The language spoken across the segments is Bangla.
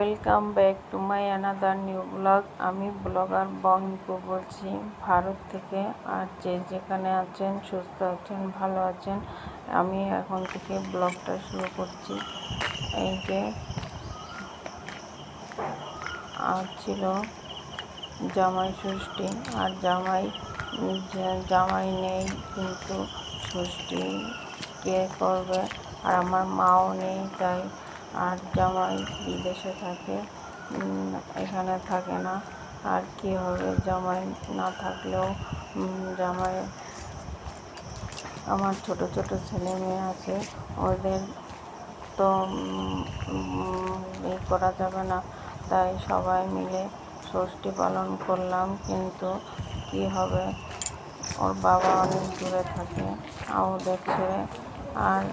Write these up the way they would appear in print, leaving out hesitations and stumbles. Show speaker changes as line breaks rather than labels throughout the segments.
Welcome back to my another new blog. আমি ব্লগার বঙ্গিকো বলছি ভারত থেকে। আর যে যেখানে আছেন, সুস্থ আছেন, ভালো আছেন, আমি এখন থেকে ব্লগটা শুরু করছি। এই যে আজ ছিল জামাই ষষ্ঠী, আর জামাই নেই, কিন্তু ষষ্ঠী কে করবে? আর আমার মাও নেই, তাই। আর জামাই বিদেশে থাকে, এখানে থাকে না। আর কি হবে, জামাই না থাকলেও জামাই আমার ছোট ছোট ছেলে মেয়ে আছে, ওদের তো করা যাবে না, তাই সবাই মিলে ষষ্ঠী পালন করলাম। কিন্তু কি হবে, ওর বাবা অনেক দূরে থাকে ওদের ছেড়ে। আর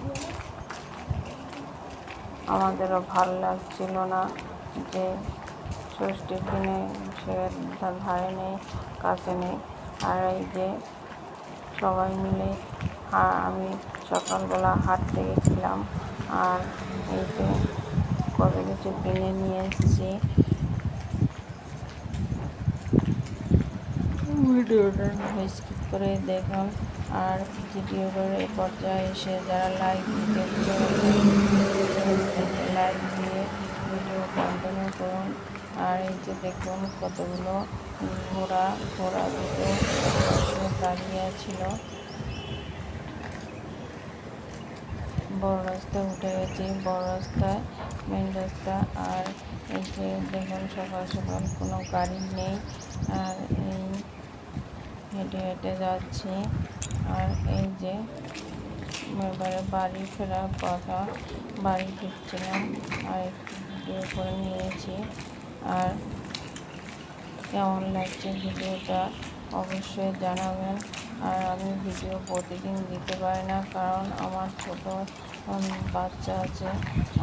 আমাদেরও ভালো লাগছিল না যে ষষ্ঠীর দিনে সে ধারে নেই, কাছে নেই। আর এই যে সবাই মিলে আমি সকালবেলা হাঁটতে গেছিলাম, আর এই যে কত কিছু কিনে নিয়ে এসেছি। ভিডিওটা স্কিপ করে দেখুন, আর ভিডিওর এই পর্যায়ে এসে যারা লাইক দিতে লাইক দিয়ে ভিডিও কন্টিনিউ করুন। আর এই যে দেখুন কতগুলো ঘোড়া দুটো দাঁড়িয়ে ছিল। বড় রাস্তায় উঠে গেছি, বড় রাস্তায়, মেন রাস্তা। আর এই যে দেখুন সকাল সকাল কোনো গাড়ি নেই, আর এই হেঁটে হেঁটে যাচ্ছি। আর এই যে এবারে বাড়ি ফেরার কথা, বাড়ি ফিরছিলাম, আর একটু ভিডিও করে নিয়েছি। আর কেমন লাগছে ভিডিওটা অবশ্যই জানাবেন। আর আমি ভিডিও প্রতিদিন দিতে পারি না, কারণ আমার ছোট বাচ্চা আছে,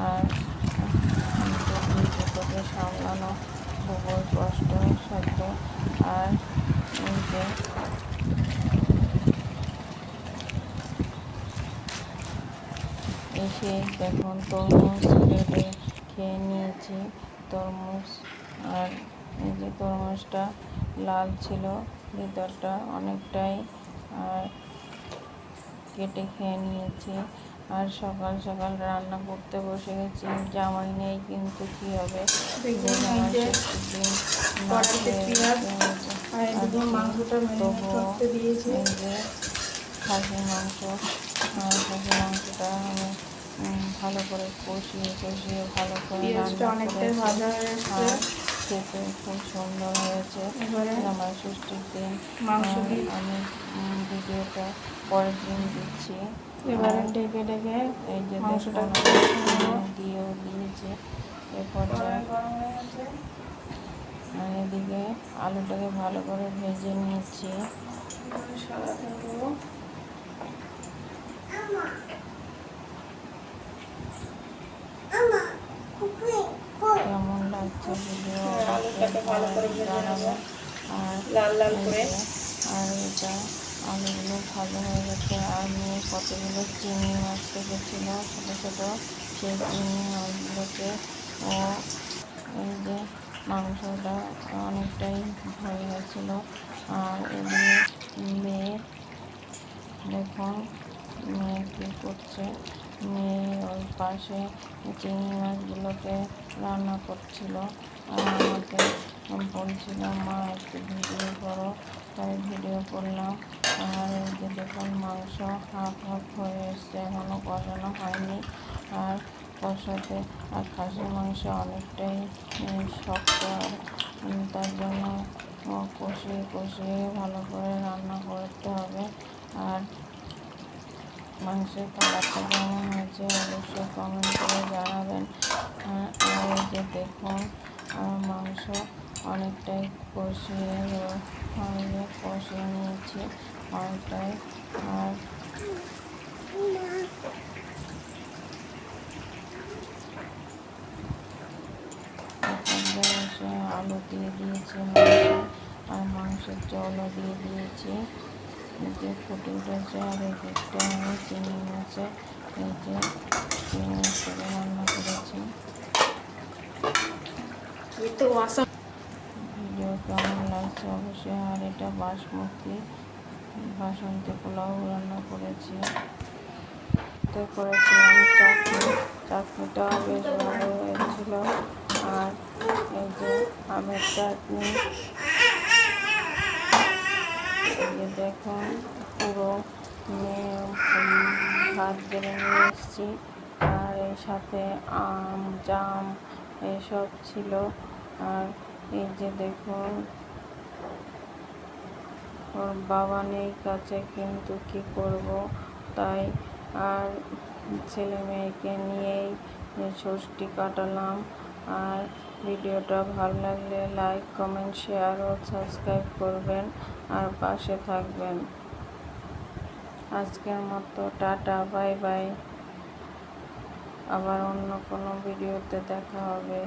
আর দুটোকে সামলানো খুবই কষ্টসাধ্য। আর এই যে এসে দেখুন তরমুজ কেটে খেয়ে নিয়েছি, তরমুজ। আর এই যে তরমুজটা লাল ছিল ভিতরটা অনেকটাই, আর কেটে খেয়ে নিয়েছি। আর সকাল সকাল রান্না করতে বসে গেছি। জামাই নেই, কিন্তু কি হবে, খাসির মাংসটা আমি ভালো করে কষিয়ে ভালো করে রান্না করেছি, আর খেতে খুব সুন্দর হয়েছে। আমার ষষ্ঠীর দিন আমি ভিডিওটা পরের দিন দিচ্ছি। এবারে ঢেকে এই যে মাংসটা দিয়েও দিয়েছি। এরপর এদিকে আলুটাকে ভালো করে ভেজে নিচ্ছি। কেমন লাগছে ভিডিও জানাবেন। আর এটা আলুগুলো ভাজা হয়ে গেছে। আর নিয়ে কতগুলো চিংড়ি মাছ রেখেছিল ছোটো ছোটো, সেই চিংড়ি মাছগুলোকে ও এই যে মাংসটা অনেকটাই হয়ে গেছিলো। আর এদিকে মেয়ে দেখুন, মেয়ে কী করছে, মেয়ে ওই পাশে চিংড়ি মাছগুলোকে রান্না করছিল। আর আমাকে বলছিল, মা একটু ভিডিও করো, তাই ভিডিও করলাম। আর এই যে দেখুন মাংস হাফ হয়ে এসছে, এখনও কষানো হয়নি। আর কষাতে আর খাসির মাংস অনেকটাই শক্ত, আর তার জন্য কষিয়ে ভালো করে রান্না করতে হবে। আর মাংসের কালারটা কেমন হয়েছে অবশ্যই কমেন্ট করে জানাবেন। আর এই যে দেখুন মাংস অনেকটাই কষিয়ে নিয়েছি অনেকটাই। আর এসে আলু দিয়ে দিয়েছি মাংসে, আর মাংসের জলও দিয়ে দিয়েছি, যে ফুটে উঠেছে। আর এই দিকটা আমি চিংড়ি মাছে এই যে চিংড়ি মাছ রান্না করেছি। ভিডিও কেমন লাগছে অবশ্যই। আর এটা বাসন্তী পোলাও রান্না করেছি, তো করেছিলাম চাটনিটাও বেশ ভালো হয়েছিল। আর এই যে আমের চাটনি, এই যে দেখুন পুরো ভাত বেড়ে নিয়ে এসেছি, আর এর সাথে আম জাম এসব ছিল। আর এই যে দেখুন ওর বাবা নেই কাছে, কিন্তু কি করব, তাই আর ছেলে মেয়েকে নিয়েই ষষ্ঠী কাটালাম। আর ভিডিওটা ভালো লাগলে লাইক কমেন্ট শেয়ার ও সাবস্ক্রাইব করবেন আর পাশে থাকবেন। আজকের মতো টাটা, বাই বাই। আবার অন্য কোনো ভিডিওতে দেখা হবে।